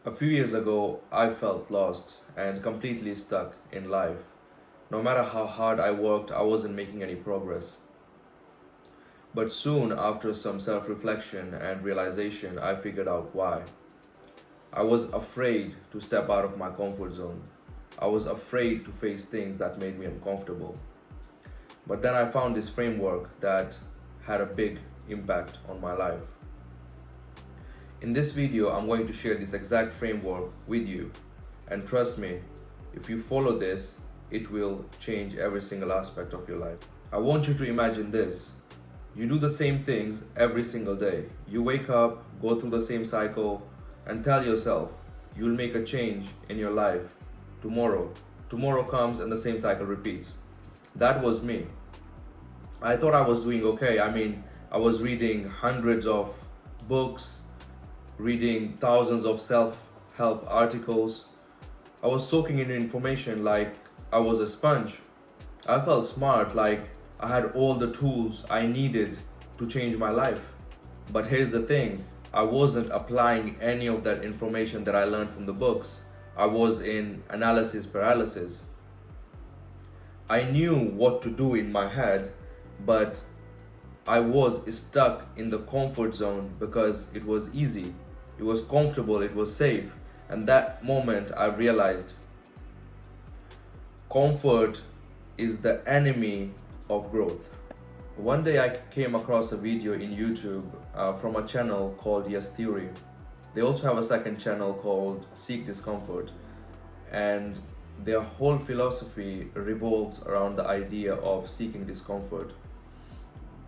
A few years ago, I felt lost and completely stuck in life. No matter how hard I worked, I wasn't making any progress. But soon, after some self reflection and realization, I figured out why. I was afraid to step out of my comfort zone. I was afraid to face things that made me uncomfortable. But then I found this framework that had a big impact on my life. In this video, I'm going to share this exact framework with you. And trust me, if you follow this, it will change every single aspect of your life. I want you to imagine this. You do the same things every single day. You wake up, go through the same cycle, and tell yourself you'll make a change in your life tomorrow. Tomorrow comes and the same cycle repeats. That was me. I thought I was doing okay. I was reading hundreds of books, reading thousands of self help articles. I was soaking in information like I was a sponge. I felt smart, like I had all the tools I needed to change my life. But here's the thing, I wasn't applying any of that information that I learned from the books. I was in analysis paralysis. I knew what to do in my head, but I was stuck in the comfort zone because it was easy, it was comfortable, it was safe. And that moment I realized comfort is the enemy of growth. One day I came across a video in YouTube from a channel called Yes Theory. They also have a second channel called Seek Discomfort, and their whole philosophy revolves around the idea of seeking discomfort.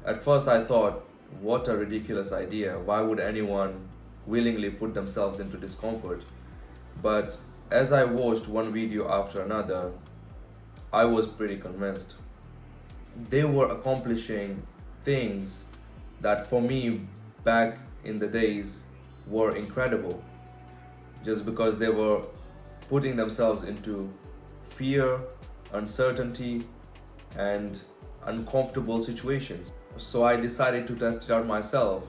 At first, I thought, what a ridiculous idea. Why would anyone willingly put themselves into discomfort? But as I watched one video after another, I was pretty convinced. They were accomplishing things that for me back in the days were incredible just because they were putting themselves into fear, uncertainty, and uncomfortable situations. So I decided to test it out myself.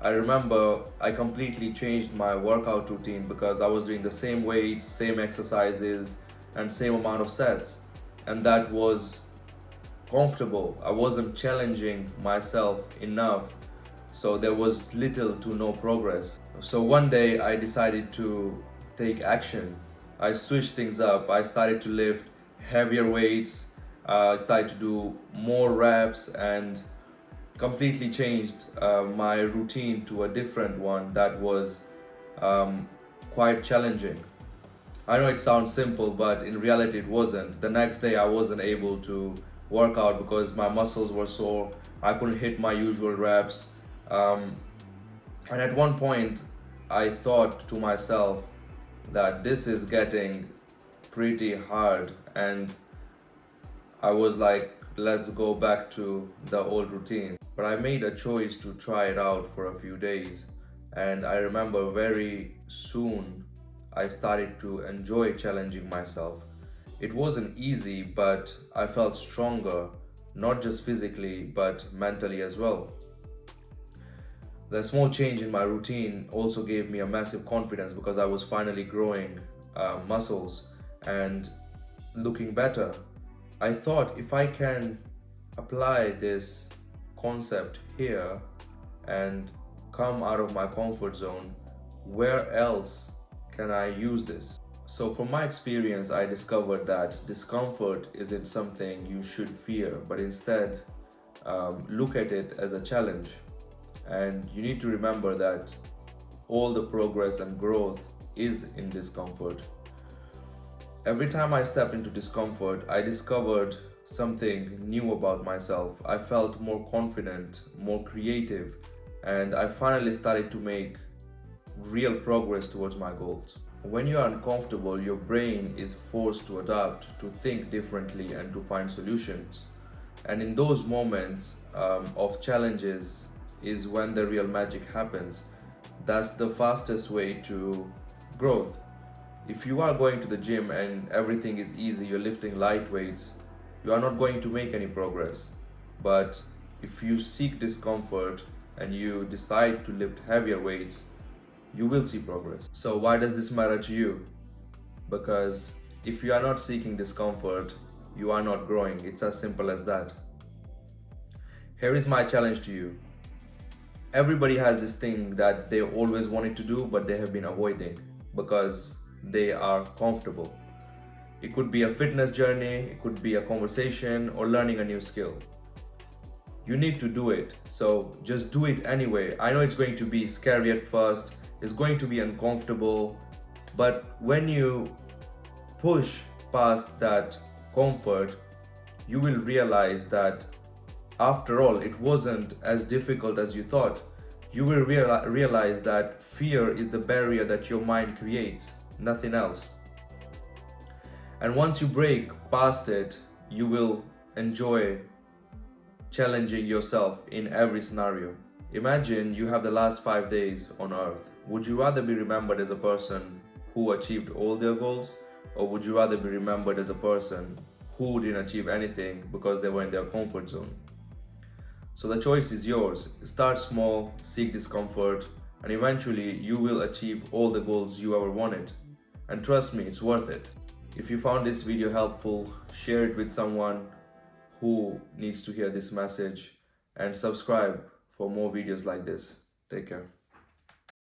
I remember I completely changed my workout routine because I was doing the same weights, same exercises, and same amount of sets. And that was comfortable. I wasn't challenging myself enough, so there was little to no progress. So one day I decided to take action. I switched things up. I started to lift heavier weights, started to do more reps, and completely changed my routine to a different one that was quite challenging. I know it sounds simple, but in reality, it wasn't. The next day, I wasn't able to work out because my muscles were sore. I couldn't hit my usual reps. Um, and at one point, I thought to myself that this is getting pretty hard. And I was like, let's go back to the old routine. But I made a choice to try it out for a few days. And I remember very soon I started to enjoy challenging myself. It wasn't easy, but I felt stronger, not just physically, but mentally as well. The small change in my routine also gave me a massive confidence because I was finally growing muscles and looking better. I thought if I can apply this concept here and come out of my comfort zone, where else can I use this? So, from my experience, I discovered that discomfort isn't something you should fear, but instead look at it as a challenge. And you need to remember that all the progress and growth is in discomfort. Every time I stepped into discomfort, I discovered something new about myself. I felt more confident, more creative, and I finally started to make real progress towards my goals. When you are uncomfortable, your brain is forced to adapt, to think differently, and to find solutions. And in those moments of challenges is when the real magic happens. That's the fastest way to growth. If you are going to the gym and everything is easy, you're lifting light weights, you are not going to make any progress. But if you seek discomfort and you decide to lift heavier weights, you will see progress. So why does this matter to you? Because if you are not seeking discomfort, you are not growing. It's as simple as that. Here is my challenge to you. Everybody has this thing that they always wanted to do, but they have been avoiding because they are comfortable. It could be a fitness journey, it could be a conversation, or learning a new skill. You need to do it, so just do it anyway. I know it's going to be scary at first, it's going to be uncomfortable, but when you push past that comfort, you will realize that after all, it wasn't as difficult as you thought. You will realize that fear is the barrier that your mind creates, nothing else. And once you break past it, you will enjoy challenging yourself in every scenario. Imagine you have the last 5 days on earth. Would you rather be remembered as a person who achieved all their goals, or would you rather be remembered as a person who didn't achieve anything because they were in their comfort zone? So the choice is yours. Start small, seek discomfort, and eventually you will achieve all the goals you ever wanted. And trust me, it's worth it. If you found this video helpful, share it with someone who needs to hear this message, and subscribe for more videos like this. Take care.